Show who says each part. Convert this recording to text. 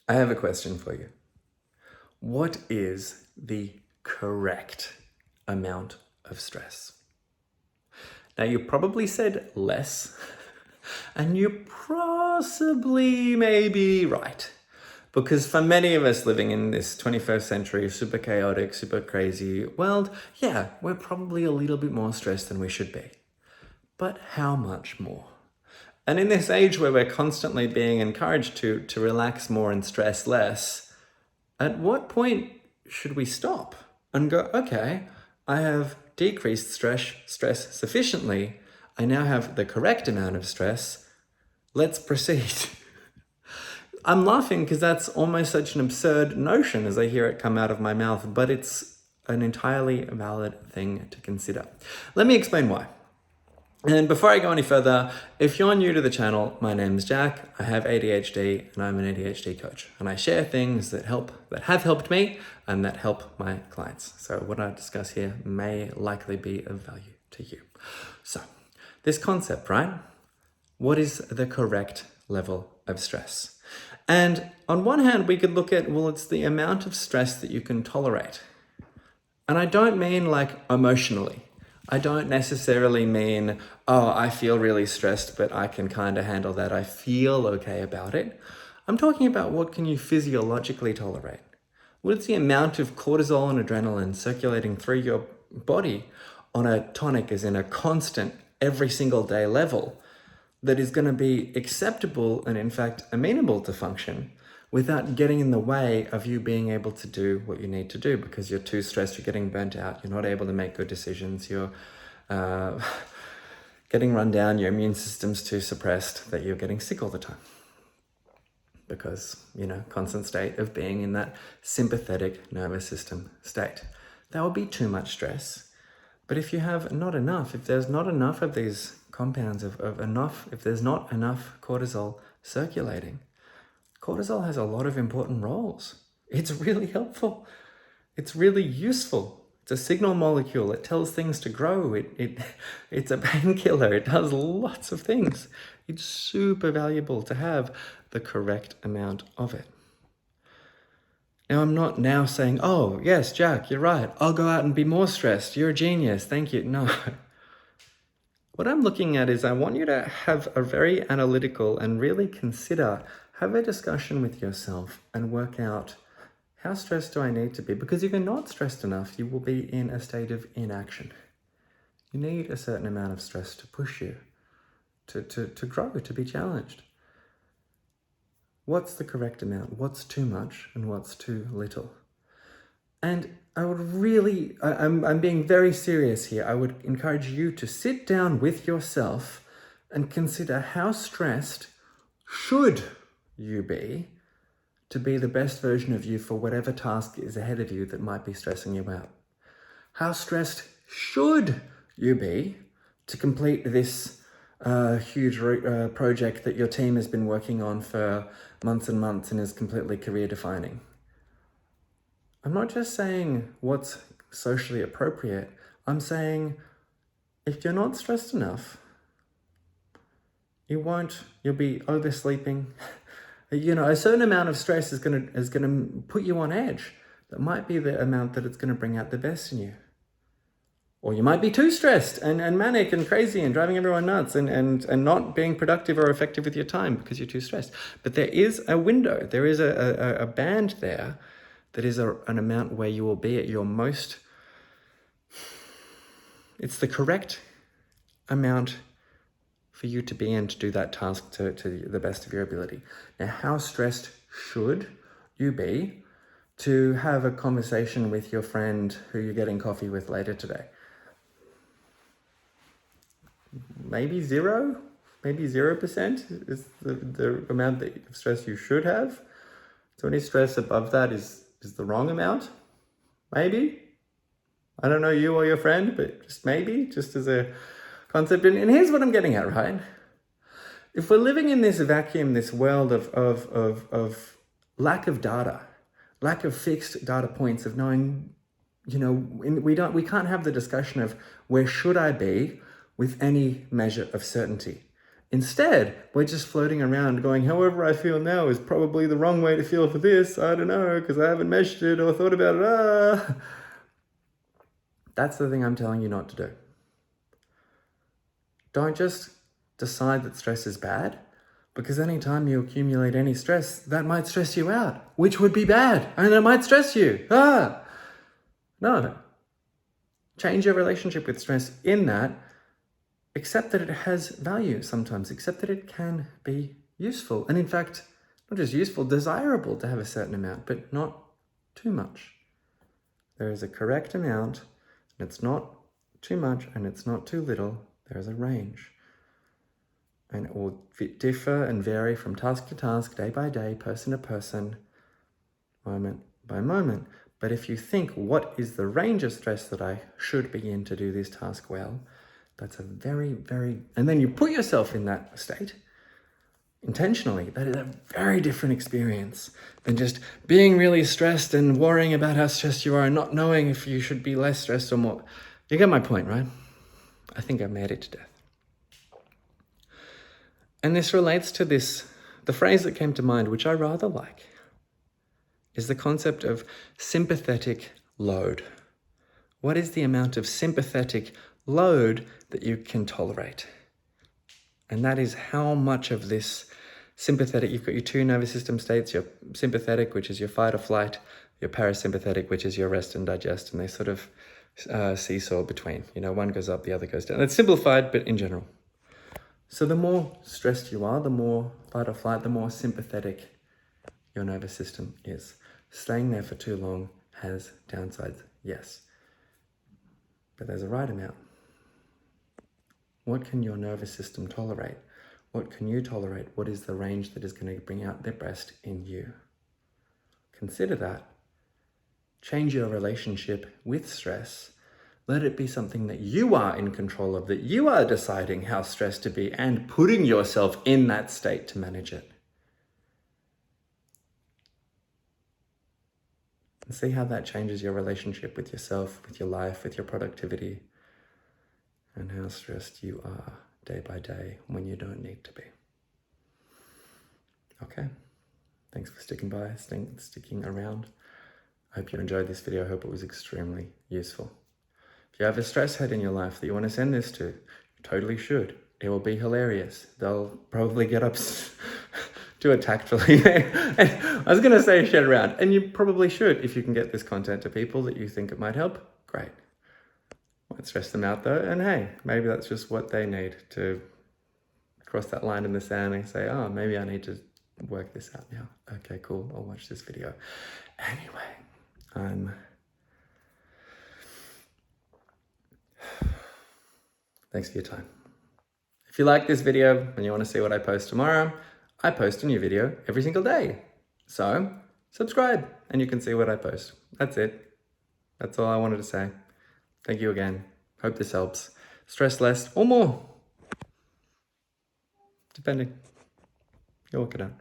Speaker 1: I have a question for you. What is the correct amount of stress? Now, you probably said less, and you possibly may be right. Because for many of us living in this 21st century, super chaotic, super crazy world, yeah, we're probably a little bit more stressed than we should be. But how much more? And in this age where we're constantly being encouraged to relax more and stress less, at what point should we stop and go, okay, I have decreased stress sufficiently. I now have the correct amount of stress. Let's proceed. I'm laughing because that's almost such an absurd notion as I hear it come out of my mouth, but it's an entirely valid thing to consider. Let me explain why. And before I go any further, if you're new to the channel, my name's Jack. I have ADHD and I'm an ADHD coach. And I share things that have helped me and that help my clients. So what I discuss here may likely be of value to you. So this concept, right? What is the correct level of stress? And on one hand, we could look at, well, it's the amount of stress that you can tolerate. And I don't mean like emotionally. I don't necessarily mean, oh, I feel really stressed, but I can kind of handle that. I feel okay about it. I'm talking about what can you physiologically tolerate? What is the amount of cortisol and adrenaline circulating through your body on a tonic, as in a constant, every single day level, that is going to be acceptable and in fact amenable to function without getting in the way of you being able to do what you need to do because you're too stressed, you're getting burnt out, you're not able to make good decisions, you're getting run down, your immune system's too suppressed that you're getting sick all the time. Because, constant state of being in that sympathetic nervous system state. That would be too much stress. But if you have not enough, if there's not enough of these compounds if there's not enough cortisol circulating, cortisol has a lot of important roles. It's really helpful. It's really useful. It's a signal molecule. It tells things to grow. It's a painkiller. It does lots of things. It's super valuable to have the correct amount of it. Now, I'm not now saying, oh, yes, Jack, you're right. I'll go out and be more stressed. You're a genius. Thank you. No. What I'm looking at is I want you to have a very analytical and really have a discussion with yourself and work out, how stressed do I need to be? Because if you're not stressed enough, you will be in a state of inaction. You need a certain amount of stress to push you, to grow, to be challenged. What's the correct amount? What's too much and what's too little? And I would really, I'm being very serious here. I would encourage you to sit down with yourself and consider how stressed should you be to be the best version of you for whatever task is ahead of you that might be stressing you out. How stressed should you be to complete this huge project that your team has been working on for months and months and is completely career defining? I'm not just saying what's socially appropriate. I'm saying if you're not stressed enough, you'll be oversleeping. A certain amount of stress is gonna put you on edge. That might be the amount that it's gonna bring out the best in you. Or you might be too stressed and manic and crazy and driving everyone nuts and not being productive or effective with your time because you're too stressed. But there is a window, there is a band there that is an amount where you will be at your most, it's the correct amount for you to be in to do that task to the best of your ability. Now, how stressed should you be to have a conversation with your friend who you're getting coffee with later today? Maybe 0% is the amount of stress you should have. So any stress above that is the wrong amount. Maybe. I don't know you or your friend, but just maybe, just as a concept. And here's what I'm getting at, right? If we're living in this vacuum, this world of lack of data, lack of fixed data points, of knowing, we can't have the discussion of where should I be with any measure of certainty. Instead, we're just floating around going, however I feel now is probably the wrong way to feel for this. I don't know, because I haven't measured it or thought about it. That's the thing I'm telling you not to do. Don't just decide that stress is bad, because anytime you accumulate any stress, that might stress you out, which would be bad, and it might stress you. No. Change your relationship with stress in that. Accept that it has value sometimes. Accept that it can be useful. And in fact, not just useful, desirable to have a certain amount, but not too much. There is a correct amount, and it's not too much, and it's not too little. There is a range. And it will differ and vary from task to task, day by day, person to person, moment by moment. But if you think, what is the range of stress that I should be in to do this task well, that's a very, and then you put yourself in that state intentionally. That is a very different experience than just being really stressed and worrying about how stressed you are and not knowing if you should be less stressed or more. You get my point, right? I think I've made it to death. And this relates to the phrase that came to mind, which I rather like, is the concept of sympathetic load. What is the amount of sympathetic load that you can tolerate? And that is how much of this sympathetic, you've got your two nervous system states, your sympathetic, which is your fight or flight, your parasympathetic, which is your rest and digest, and they sort of seesaw between. One goes up, the other goes down. It's simplified, but in general. So the more stressed you are, the more fight or flight, the more sympathetic your nervous system is. Staying there for too long has downsides, yes. But there's a right amount. What can your nervous system tolerate? What can you tolerate? What is the range that is going to bring out the best in you? Consider that. Change your relationship with stress. Let it be something that you are in control of, that you are deciding how stressed to be and putting yourself in that state to manage it. And see how that changes your relationship with yourself, with your life, with your productivity, and how stressed you are day by day when you don't need to be. Okay. Thanks for sticking by, sticking around. I hope you enjoyed this video. I hope it was extremely useful. If you have a stress head in your life that you want to send this to, you totally should. It will be hilarious. They'll probably get up to it tactfully. I was going to say share around, and you probably should if you can get this content to people that you think it might help. Great. Won't stress them out though, and hey, maybe that's just what they need to cross that line in the sand and say, oh, maybe I need to work this out now. Okay, cool. I'll watch this video. Anyway, thanks for your time. If you like this video and you want to see what I post tomorrow, I post a new video every single day. So subscribe and you can see what I post. That's it. That's all I wanted to say. Thank you again. Hope this helps. Stress less or more, depending. You'll work it out.